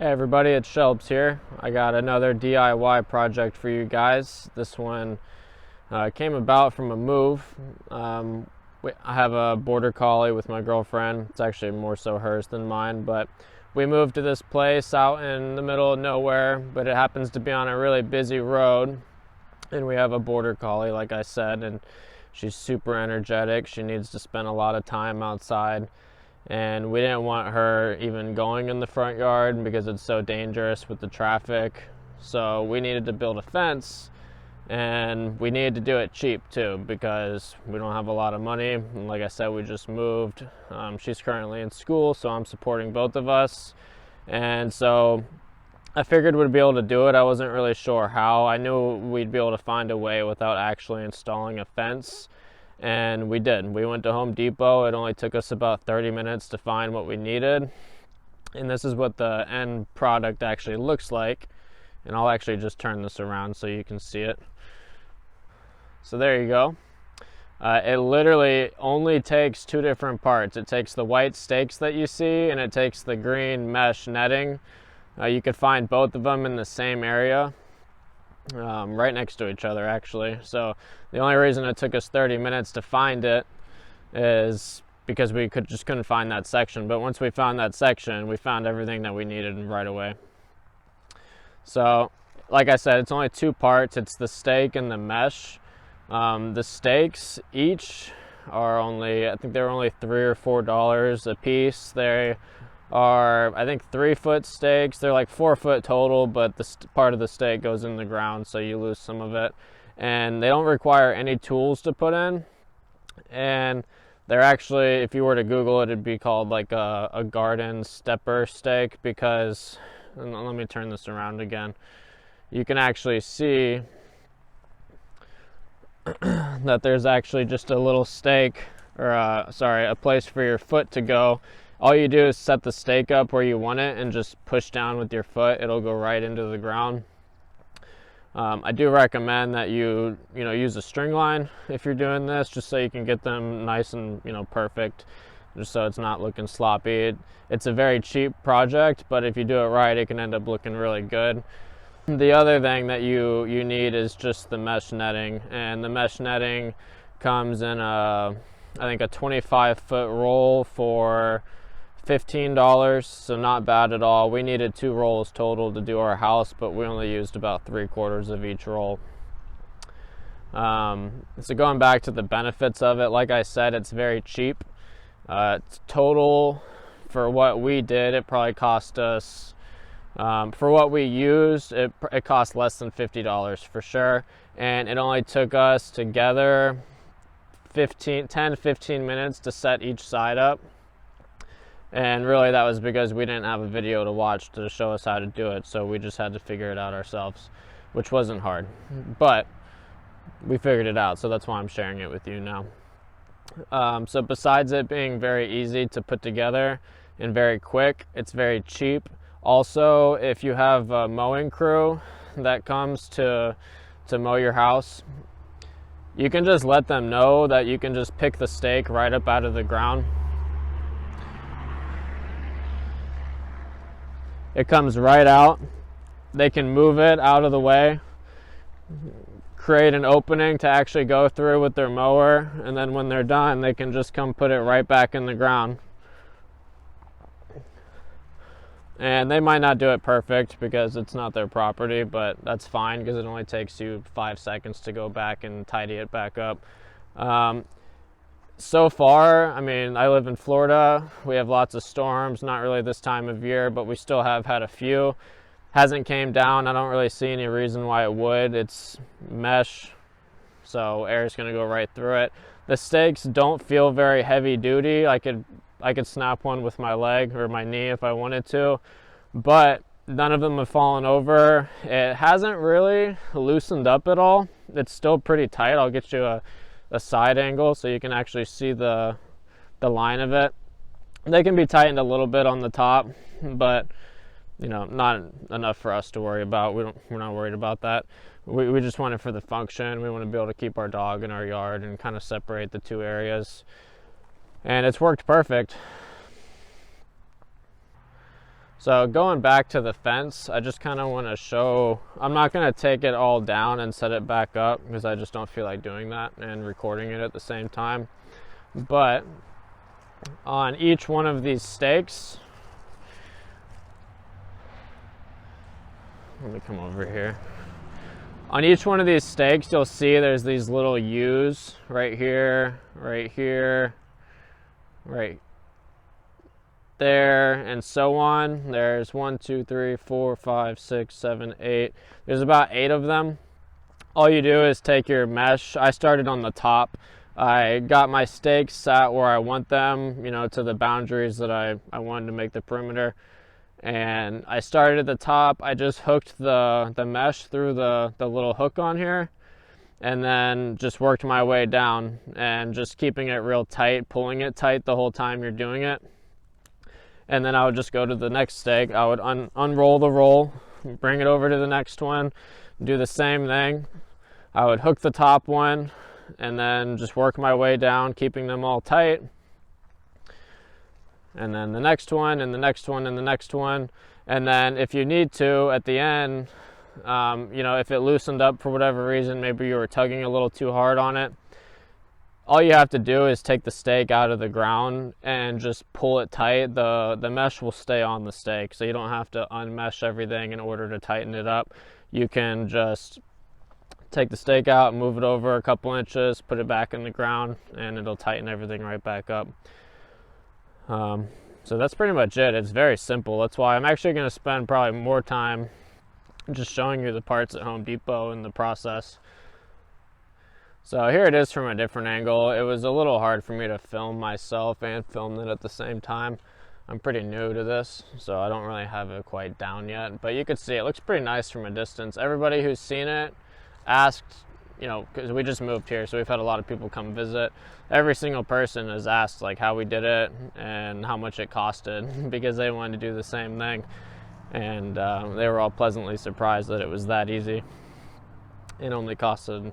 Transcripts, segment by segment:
Hey everybody, it's Shelbs here. I got another DIY project for you guys. This one came about from a move. I have a border collie with my girlfriend. It's actually more so hers than mine, but we moved to this place out in the middle of nowhere, but it happens to be on a really busy road, and we have a border collie, like I said, and she's super energetic. She needs to spend a lot of time outside. And we didn't want her even going in the front yard because it's so dangerous with the traffic. So we needed to build a fence, and we needed to do it cheap too because we don't have a lot of money. And like I said, we just moved. She's currently in school, so I'm supporting both of us. And so I figured we'd be able to do it. I wasn't really sure how. I knew we'd be able to find a way without actually installing a fence. And we did. We went to Home Depot. It only took us about 30 minutes to find what we needed. And this is what the end product actually looks like. And I'll actually just turn this around so you can see it. So there you go. It literally only takes two different parts. It takes the white stakes that you see, and it takes the green mesh netting. You could find both of them in the same area. Right next to each other actually. So the only reason it took us 30 minutes to find it is because we just couldn't find that section. But once we found that section, we found everything that we needed right away. So like I said, it's only two parts. It's the stake and the mesh. The stakes each are only, I think they're only $3 or $4 a piece. They are, I think, 3-foot stakes. They're like 4 foot total, but the part of the stake goes in the ground, so you lose some of it. And they don't require any tools to put in. And they're actually, if you were to Google it, it'd be called like a garden stepper stake, because, and let me turn this around again. You can actually see that there's actually just a little stake, or a place for your foot to go. All you do is set the stake up where you want it and just push down with your foot. It'll go right into the ground. I do recommend that you use a string line if you're doing this, just so you can get them nice and perfect, just so it's not looking sloppy. It's a very cheap project, but if you do it right, it can end up looking really good. The other thing that you need is just the mesh netting, and the mesh netting comes in I think a 25-foot roll for $15, so not bad at all. We needed 2 rolls total to do our house, but we only used about 3/4 of each roll. So going back to the benefits of it, like I said, it's very cheap. It's total for what we did, it probably cost us, for what we used, it cost less than $50 for sure. And it only took us together 10 to 15 minutes to set each side up. And really that was because we didn't have a video to watch to show us how to do it, so we just had to figure it out ourselves, which wasn't hard, but we figured it out, so that's why I'm sharing it with you now. So besides it being very easy to put together and very quick, it's very cheap. Also, if you have a mowing crew that comes to mow your house, you can just let them know that you can just pick the stake right up out of the ground. It comes right out. They can move it out of the way, create an opening to actually go through with their mower, and then when they're done, they can just come put it right back in the ground. And they might not do it perfect because it's not their property, but that's fine because it only takes you 5 seconds to go back and tidy it back up. So far, I mean, I live in Florida. We have lots of storms, not really this time of year, but we still have had a few. Hasn't came down. I don't really see any reason why it would. It's mesh, so air is going to go right through it. The stakes don't feel very heavy duty. I could snap one with my leg or my knee if I wanted to, but none of them have fallen over. It hasn't really loosened up at all. It's still pretty tight. I'll get you a side angle so you can actually see the line of it. They can be tightened a little bit on the top, but not enough for us to worry about. We're not worried about that. We just want it for the function. We want to be able to keep our dog in our yard and kind of separate the two areas. And it's worked perfect. So going back to the fence, I just kind of want to show, I'm not going to take it all down and set it back up because I just don't feel like doing that and recording it at the same time. But on each one of these stakes, let me come over here. On each one of these stakes, you'll see there's these little U's right here, right here, right there, and so on. There's 1, 2, 3, 4, 5, 6, 7, 8. There's about 8 of them. All you do is take your mesh. I started on the top. I got my stakes sat where I want them, to the boundaries that I wanted to make the perimeter. And I started at the top. I just hooked the mesh through the little hook on here, and then just worked my way down and just keeping it real tight, pulling it tight the whole time you're doing it. And then I would just go to the next stake. I would unroll the roll, bring it over to the next one, do the same thing. I would hook the top one and then just work my way down, keeping them all tight. And then the next one, and the next one, and the next one. And then if you need to, at the end, if it loosened up for whatever reason, maybe you were tugging a little too hard on it, all you have to do is take the stake out of the ground and just pull it tight. The mesh will stay on the stake, so you don't have to unmesh everything in order to tighten it up. You can just take the stake out, move it over a couple inches, put it back in the ground, and it'll tighten everything right back up. So that's pretty much it. It's very simple. That's why I'm actually going to spend probably more time just showing you the parts at Home Depot and the process. So here it is from a different angle. It was a little hard for me to film myself and film it at the same time. I'm pretty new to this, so I don't really have it quite down yet. But you could see it looks pretty nice from a distance. Everybody who's seen it asked, because we just moved here, so we've had a lot of people come visit. Every single person has asked like how we did it and how much it costed because they wanted to do the same thing. And they were all pleasantly surprised that it was that easy. It only costed,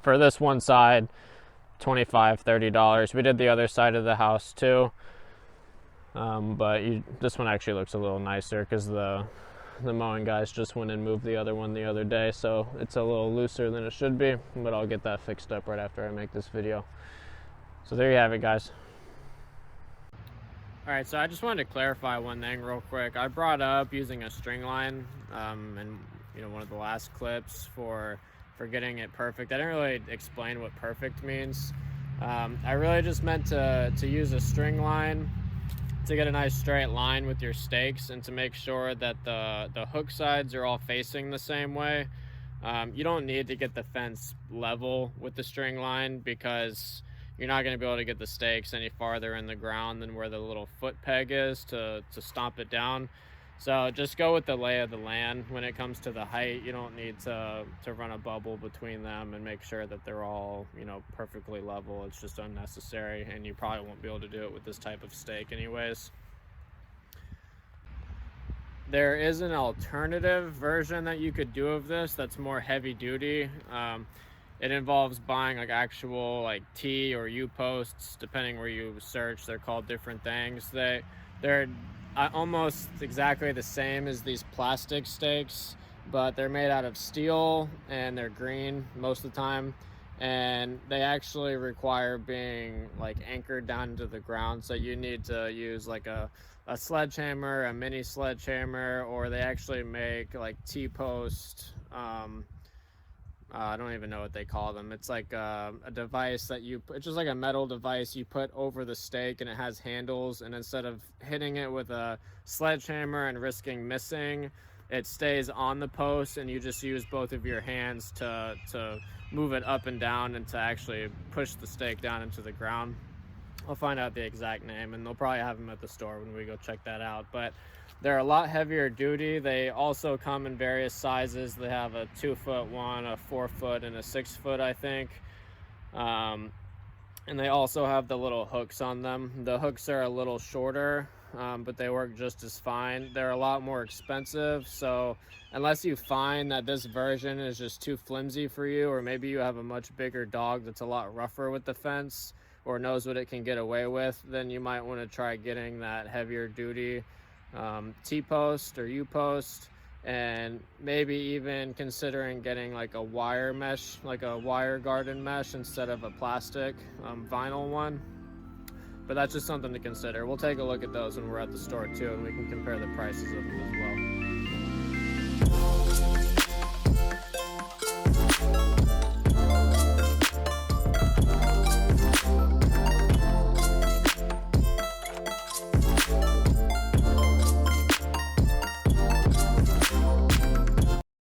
for this one side, $25, $30. We did the other side of the house too. But this one actually looks a little nicer because the mowing guys just went and moved the other one the other day, so it's a little looser than it should be, but I'll get that fixed up right after I make this video. So there you have it, guys. All right, so I just wanted to clarify one thing real quick. I brought up using a string line in one of the last clips for getting it perfect. I didn't really explain what perfect means. I really just meant to use a string line to get a nice straight line with your stakes and to make sure that the hook sides are all facing the same way. You don't need to get the fence level with the string line because you're not going to be able to get the stakes any farther in the ground than where the little foot peg is to stomp it down. So just go with the lay of the land when it comes to the height. You don't need to run a bubble between them and make sure that they're all, perfectly level. It's just unnecessary, and you probably won't be able to do it with this type of stake anyways. There is an alternative version that you could do of this that's more heavy duty. It involves buying like actual T or U posts, depending where you search. They're called different things. They're almost exactly the same as these plastic stakes, but they're made out of steel and they're green most of the time, and they actually require being anchored down to the ground, so you need to use a sledgehammer, a mini sledgehammer, or they actually make T-post, I don't even know what they call them. It's like a device that it's just like a metal device you put over the stake, and it has handles, and instead of hitting it with a sledgehammer and risking missing, it stays on the post, and you just use both of your hands to move it up and down and to actually push the stake down into the ground. I'll find out the exact name, and they'll probably have them at the store when we go check that out. But they're a lot heavier duty. They also come in various sizes. They have a 2-foot one, a 4-foot, and a 6-foot, I think. And they also have the little hooks on them. The hooks are a little shorter, but they work just as fine. They're a lot more expensive, so unless you find that this version is just too flimsy for you, or maybe you have a much bigger dog that's a lot rougher with the fence or knows what it can get away with, then you might want to try getting that heavier duty T-post or U-post, and maybe even considering getting like a wire mesh, like a wire garden mesh instead of a plastic vinyl one. But that's just something to consider. We'll take a look at those when we're at the store too, and we can compare the prices of them as well.